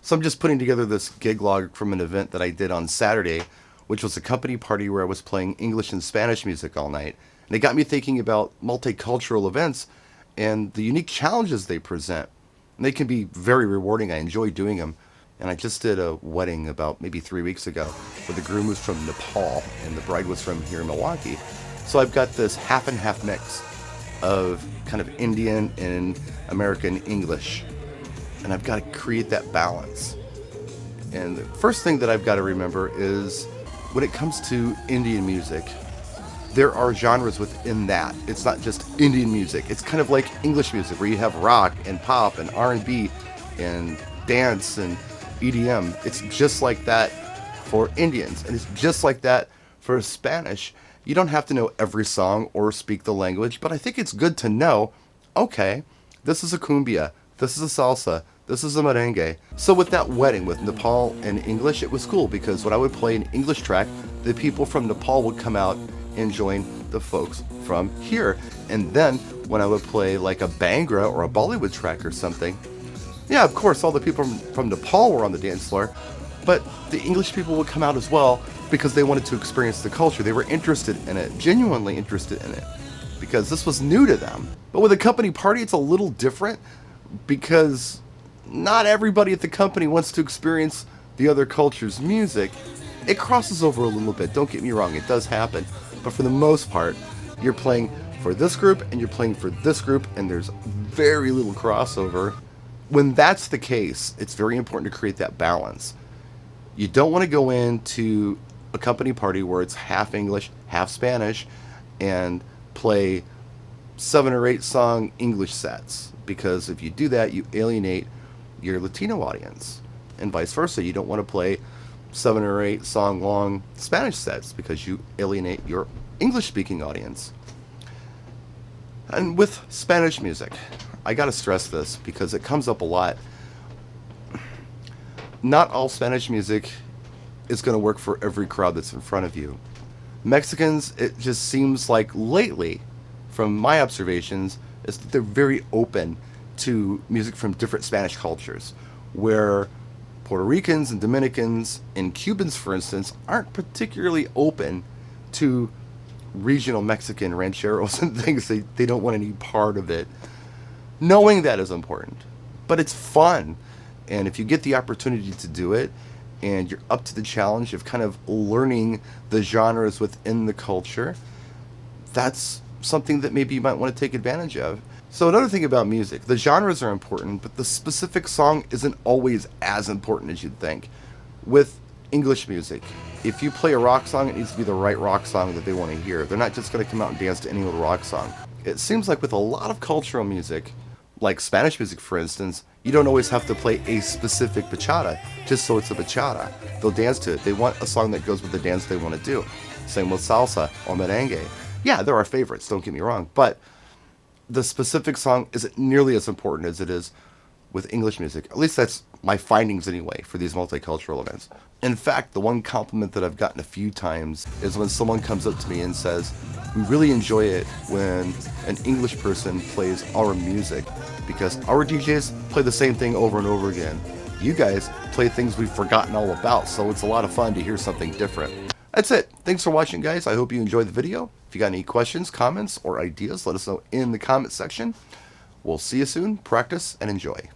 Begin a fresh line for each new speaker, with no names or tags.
So I'm just putting together this gig log from an event that I did on Saturday, which was a company party where I was playing English and Spanish music all night. And it got me thinking about multicultural events and the unique challenges they present. And they can be very rewarding. I enjoy doing them. And I just did a wedding about maybe 3 weeks ago where the groom was from Nepal and the bride was from here in Milwaukee. So I've got this half and half mix of kind of Indian and American English. And I've got to create that balance. And the first thing that I've got to remember is when it comes to Indian music, there are genres within that. It's not just Indian music. It's kind of like English music where you have rock and pop and R&B and dance and EDM. It's just like that for Indians, and it's just like that for Spanish. You don't have to know every song or speak the language, but I think it's good to know, okay, this is a cumbia, this is a salsa, this is a merengue. So with that wedding with Nepal and English, it was cool because when I would play an English track, the people from Nepal would come out and join the folks from here. And then when I would play like a Bhangra or a Bollywood track or something, yeah, of course, all the people from Nepal were on the dance floor, but the English people would come out as well because they wanted to experience the culture. They were interested in it, genuinely interested in it, because this was new to them. But with a company party, it's a little different because not everybody at the company wants to experience the other culture's music. It crosses over a little bit, don't get me wrong, it does happen. But for the most part, you're playing for this group and you're playing for this group, and there's very little crossover. When that's the case, it's very important to create that balance. You don't want to go into a company party where it's half English, half Spanish, and play 7 or 8 song English sets, because if you do that, you alienate your Latino audience, and vice versa. You don't want to play 7 or 8 song long Spanish sets because you alienate your English speaking audience. And with Spanish music, I gotta stress this because it comes up a lot. Not all Spanish music is going to work for every crowd that's in front of you. Mexicans, it just seems like lately, from my observations, is that they're very open to music from different Spanish cultures, where Puerto Ricans and Dominicans and Cubans, for instance, aren't particularly open to regional Mexican rancheros and things. They don't want any part of it. Knowing that is important, but it's fun. And if you get the opportunity to do it, and you're up to the challenge of kind of learning the genres within the culture, that's something that maybe you might want to take advantage of. So another thing about music, the genres are important, but the specific song isn't always as important as you'd think. With English music, if you play a rock song, it needs to be the right rock song that they want to hear. They're not just going to come out and dance to any old rock song. It seems like with a lot of cultural music, like Spanish music, for instance, you don't always have to play a specific bachata just so it's a bachata. They'll dance to it. They want a song that goes with the dance they want to do. Same with salsa or merengue. Yeah, there are favorites, don't get me wrong, but the specific song isn't nearly as important as it is with English music. At least that's my findings anyway for these multicultural events. In fact, the one compliment that I've gotten a few times is when someone comes up to me and says, "We really enjoy it when an English person plays our music because our DJs play the same thing over and over again. You guys play things we've forgotten all about, so it's a lot of fun to hear something different." That's it. Thanks for watching, guys. I hope you enjoyed the video. If you got any questions, comments, or ideas, let us know in the comment section. We'll see you soon. Practice and enjoy.